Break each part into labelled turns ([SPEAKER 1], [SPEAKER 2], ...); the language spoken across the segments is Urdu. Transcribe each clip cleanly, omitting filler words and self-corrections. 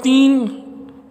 [SPEAKER 1] 3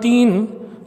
[SPEAKER 1] 3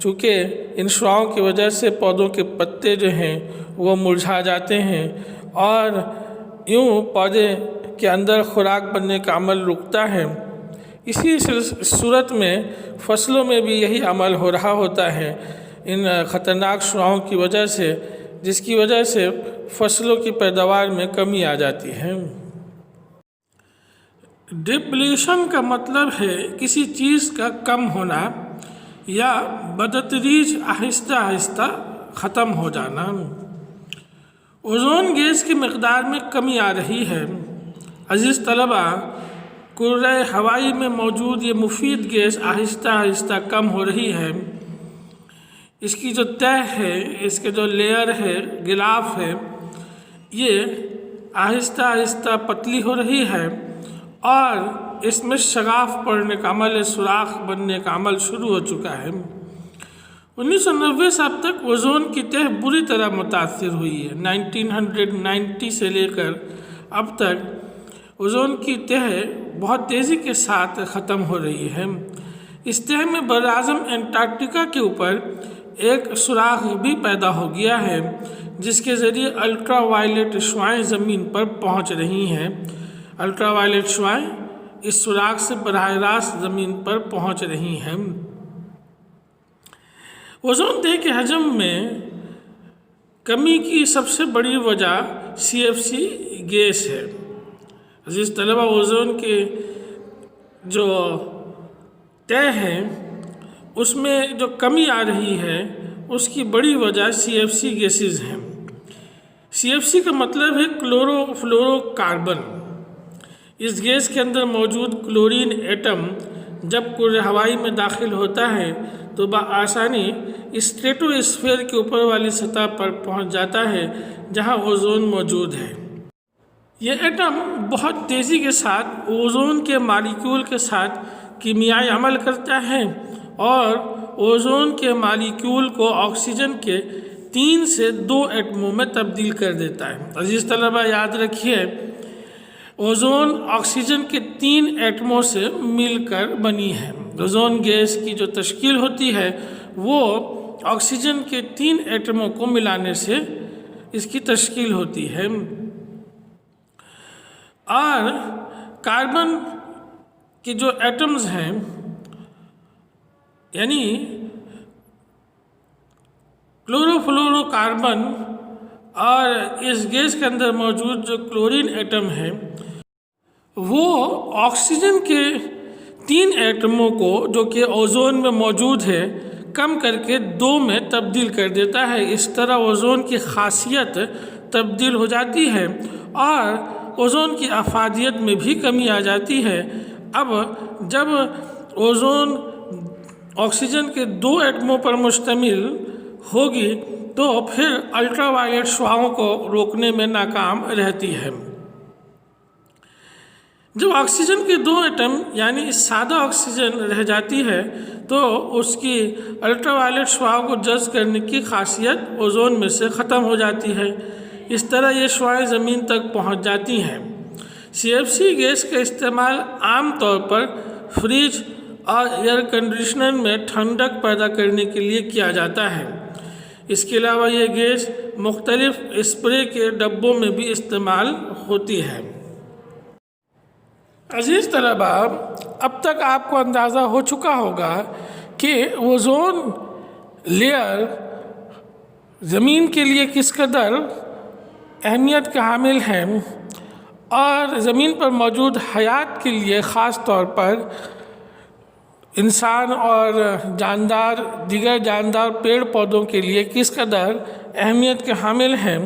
[SPEAKER 1] چونکہ ان شعاعوں کی وجہ سے پودوں کے پتے جو ہیں وہ مرجھا جاتے ہیں اور یوں پودے کے اندر خوراک بننے کا عمل رکتا ہے۔ اسی صورت میں فصلوں میں بھی یہی عمل ہو رہا ہوتا ہے ان خطرناک شعاعوں کی وجہ سے، جس کی وجہ سے فصلوں کی پیداوار میں کمی آ جاتی ہے۔ ڈپلیشن کا مطلب ہے کسی چیز کا کم ہونا یا بتدریج آہستہ آہستہ ختم ہو جانا۔ اوزون گیس کی مقدار میں کمی آ رہی ہے۔ عزیز طلبہ، کرۂ ہوائی میں موجود یہ مفید گیس آہستہ آہستہ کم ہو رہی ہے۔ اس کی جو تہ ہے، اس کے جو لیئر ہے، غلاف ہے، یہ آہستہ آہستہ پتلی ہو رہی ہے اور اس میں شگاف پڑنے کا عمل، سوراخ بننے کا عمل شروع ہو چکا ہے۔ 1990 سے اب تک اوزون کی تہ بری طرح متاثر ہوئی ہے۔ 1990 سے لے کر اب تک اوزون کی تہ بہت تیزی کے ساتھ ختم ہو رہی ہے۔ اس تہ میں براعظم انٹارکٹیکا کے اوپر ایک سوراخ بھی پیدا ہو گیا ہے جس کے ذریعے الٹرا وائلیٹ شعاعیں زمین پر پہنچ رہی ہیں۔ الٹرا وائلیٹ شعاعیں اس سوراخ سے براہ راست زمین پر پہنچ رہی ہیں۔ اوزون تہ کے حجم میں کمی کی سب سے بڑی وجہ CFC گیس ہے۔ عزیز طلبہ، اوزون کے جو تہ ہے اس میں جو کمی آ رہی ہے اس کی بڑی وجہ CFC گیسز ہیں۔ CFC کا مطلب ہے کلورو فلورو کاربن۔ اس گیس کے اندر موجود کلورین ایٹم جب کرۂ ہوائی میں داخل ہوتا ہے تو بآسانی اسٹریٹو اسفیئر کے اوپر والی سطح پر پہنچ جاتا ہے جہاں اوزون موجود ہے۔ یہ ایٹم بہت تیزی کے ساتھ اوزون کے مالیکیول کے ساتھ کیمیائی عمل کرتا ہے اور اوزون کے مالیکیول کو آکسیجن کے 3 سے 2 ایٹموں میں تبدیل کر دیتا ہے۔ عزیز طلبہ، یاد رکھیے، اوزون آکسیجن کے 3 ایٹموں سے مل کر بنی ہے۔ اوزون گیس کی جو تشکیل ہوتی ہے وہ آکسیجن کے 3 ایٹموں کو ملانے سے اس کی تشکیل ہوتی ہے، اور کاربن کے جو ایٹمز ہیں، یعنی کلورو فلورو کاربن اور اس گیس کے اندر موجود جو کلورین ایٹم ہے وہ آکسیجن کے 3 ایٹموں کو جو کہ اوزون میں موجود ہے کم کر کے 2 میں تبدیل کر دیتا ہے۔ اس طرح اوزون کی خاصیت تبدیل ہو جاتی ہے اور اوزون کی افادیت میں بھی کمی آ جاتی ہے۔ اب جب اوزون آکسیجن کے 2 ایٹموں پر مشتمل ہوگی تو پھر الٹرا وائلیٹ شعاعوں کو روکنے میں ناکام رہتی ہے۔ جب آکسیجن کے 2 ایٹم یعنی سادہ آکسیجن رہ جاتی ہے تو اس کی الٹرا وائلیٹ شعاعوں کو جذب کرنے کی خاصیت اوزون میں سے ختم ہو جاتی ہے۔ اس طرح یہ شعاعیں زمین تک پہنچ جاتی ہیں۔ CFC گیس کا استعمال عام طور پر فریج اور ایئر کنڈیشنر میں ٹھنڈک پیدا کرنے کے لیے کیا جاتا ہے۔ اس کے علاوہ یہ گیس مختلف اسپرے کے ڈبوں میں بھی استعمال ہوتی ہے۔ عزیز طلبہ، اب تک آپ کو اندازہ ہو چکا ہوگا کہ اوزون لیئر زمین کے لیے کس قدر اہمیت کا حامل ہے اور زمین پر موجود حیات کے لیے، خاص طور پر انسان اور دیگر جاندار پیڑ پودوں کے لیے کس قدر اہمیت کے حامل ہیں۔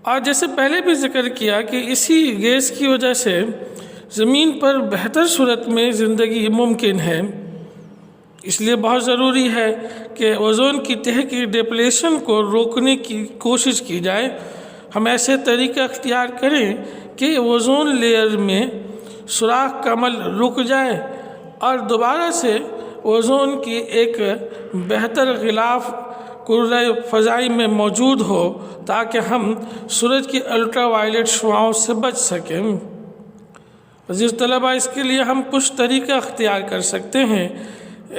[SPEAKER 1] اور جیسے پہلے بھی ذکر کیا کہ اسی گیس کی وجہ سے زمین پر بہتر صورت میں زندگی ممکن ہے۔ اس لیے بہت ضروری ہے کہ اوزون کی تہ کی ڈپلیشن کو روکنے کی کوشش کی جائے۔ ہم ایسے طریقہ اختیار کریں کہ اوزون لیئر میں سوراخ کا عمل رک جائے اور دوبارہ سے اوزون کی ایک بہتر غلاف کرۂ فضائی میں موجود ہو تاکہ ہم سورج کی الٹرا وائلیٹ شعاعوں سے بچ سکیں۔ عزیز طلبہ، اس کے لیے ہم کچھ طریقہ اختیار کر سکتے ہیں۔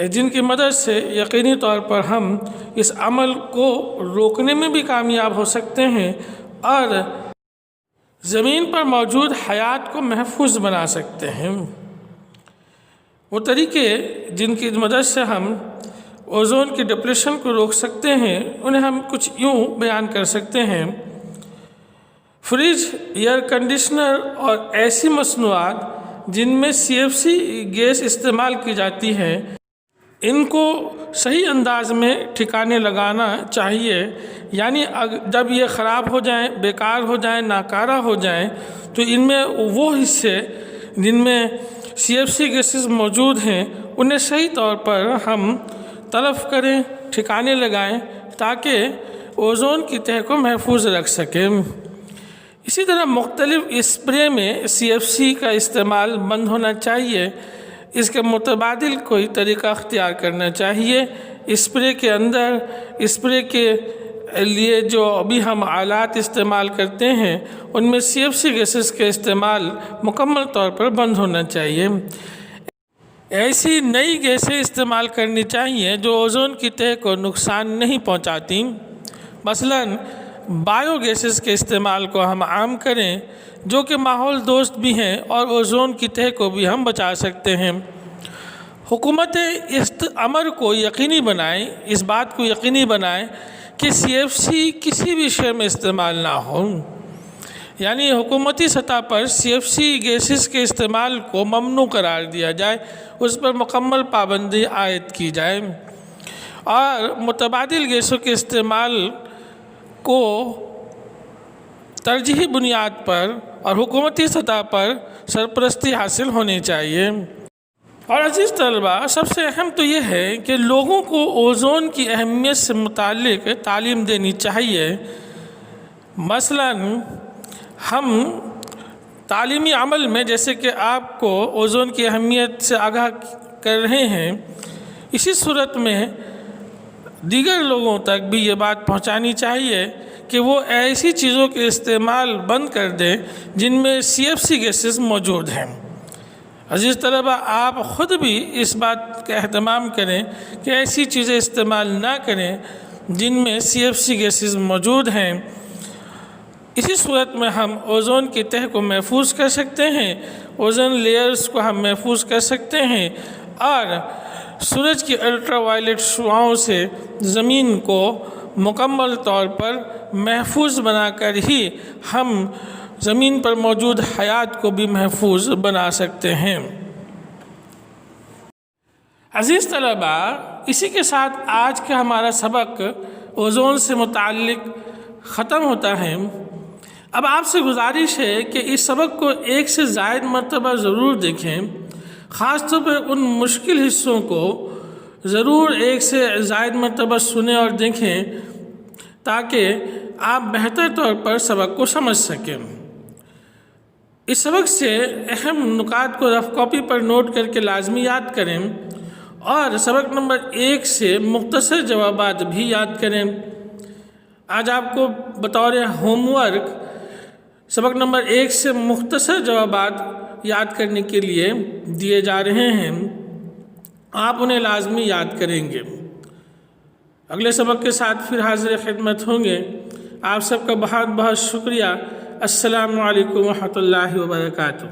[SPEAKER 1] جن کی مدد سے یقینی طور پر ہم اس عمل کو روکنے میں بھی کامیاب ہو سکتے ہیں اور زمین پر موجود حیات کو محفوظ بنا سکتے ہیں۔ وہ طریقے جن کی مدد سے ہم اوزون کی ڈپلیشن کو روک سکتے ہیں انہیں ہم کچھ یوں بیان کر سکتے ہیں۔ فریج، ایئر کنڈیشنر اور ایسی مصنوعات جن میں CFC گیس استعمال کی جاتی ہے ان کو صحیح انداز میں ٹھکانے لگانا چاہیے، یعنی جب یہ خراب ہو جائیں، بیکار ہو جائیں، ناکارہ ہو جائیں تو ان میں وہ حصے جن میں CFC گیسز موجود ہیں انہیں صحیح طور پر ہم تلف کریں، ٹھکانے لگائیں تاکہ اوزون کی تہہ کو محفوظ رکھ سکیں۔ اسی طرح مختلف اسپرے میں CFC کا استعمال بند ہونا چاہیے، اس کے متبادل کوئی طریقہ اختیار کرنا چاہیے۔ اسپرے کے اندر اسپرے کے لیے جو ابھی ہم آلات استعمال کرتے ہیں ان میں CFC گیسز کے استعمال مکمل طور پر بند ہونا چاہیے۔ ایسی نئی گیسیں استعمال کرنی چاہیے جو اوزون کی تہہ کو نقصان نہیں پہنچاتی، مثلاً بایو گیسز کے استعمال کو ہم عام کریں جو کہ ماحول دوست بھی ہیں اور اوزون کی تہہ کو بھی ہم بچا سکتے ہیں۔ حکومتیں اس امر کو یقینی بنائیں، اس بات کو یقینی بنائیں کہ CFC کسی بھی شے میں استعمال نہ ہو، یعنی حکومتی سطح پر CFC گیسز کے استعمال کو ممنوع قرار دیا جائے، اس پر مکمل پابندی عائد کی جائے اور متبادل گیسوں کے استعمال کو ترجیحی بنیاد پر اور حکومتی سطح پر سرپرستی حاصل ہونی چاہیے۔ اور عزیز طلبہ، سب سے اہم تو یہ ہے کہ لوگوں کو اوزون کی اہمیت سے متعلق تعلیم دینی چاہیے۔ مثلاً ہم تعلیمی عمل میں جیسے کہ آپ کو اوزون کی اہمیت سے آگاہ کر رہے ہیں، اسی صورت میں دیگر لوگوں تک بھی یہ بات پہنچانی چاہیے کہ وہ ایسی چیزوں کے استعمال بند کر دیں جن میں CFC گیسز موجود ہیں۔ عزیز طلبہ، آپ خود بھی اس بات کا اہتمام کریں کہ ایسی چیزیں استعمال نہ کریں جن میں CFC گیسز موجود ہیں۔ اسی صورت میں ہم اوزون کی تہہ کو محفوظ کر سکتے ہیں، اوزون لیئرز کو ہم محفوظ کر سکتے ہیں اور سورج کی الٹرا وائلٹ شعاعوں سے زمین کو مکمل طور پر محفوظ بنا کر ہی ہم زمین پر موجود حیات کو بھی محفوظ بنا سکتے ہیں۔ عزیز طلبہ، اسی کے ساتھ آج کا ہمارا سبق اوزون سے متعلق ختم ہوتا ہے۔ اب آپ سے گزارش ہے کہ اس سبق کو ایک سے زائد مرتبہ ضرور دیکھیں، خاص طور پہ ان مشکل حصوں کو ضرور ایک سے زائد مرتبہ سنیں اور دیکھیں تاکہ آپ بہتر طور پر سبق کو سمجھ سکیں۔ اس سبق سے اہم نکات کو رف کاپی پر نوٹ کر کے لازمی یاد کریں اور سبق نمبر 1 سے مختصر جوابات بھی یاد کریں۔ آج آپ کو بطور ہوم ورک سبق نمبر 1 سے مختصر جوابات یاد کرنے کے لیے دیے جا رہے ہیں، آپ انہیں لازمی یاد کریں گے۔ اگلے سبق کے ساتھ پھر حاضر خدمت ہوں گے۔ آپ سب کا بہت بہت شکریہ۔ السلام علیکم ورحمۃ اللہ وبرکاتہ۔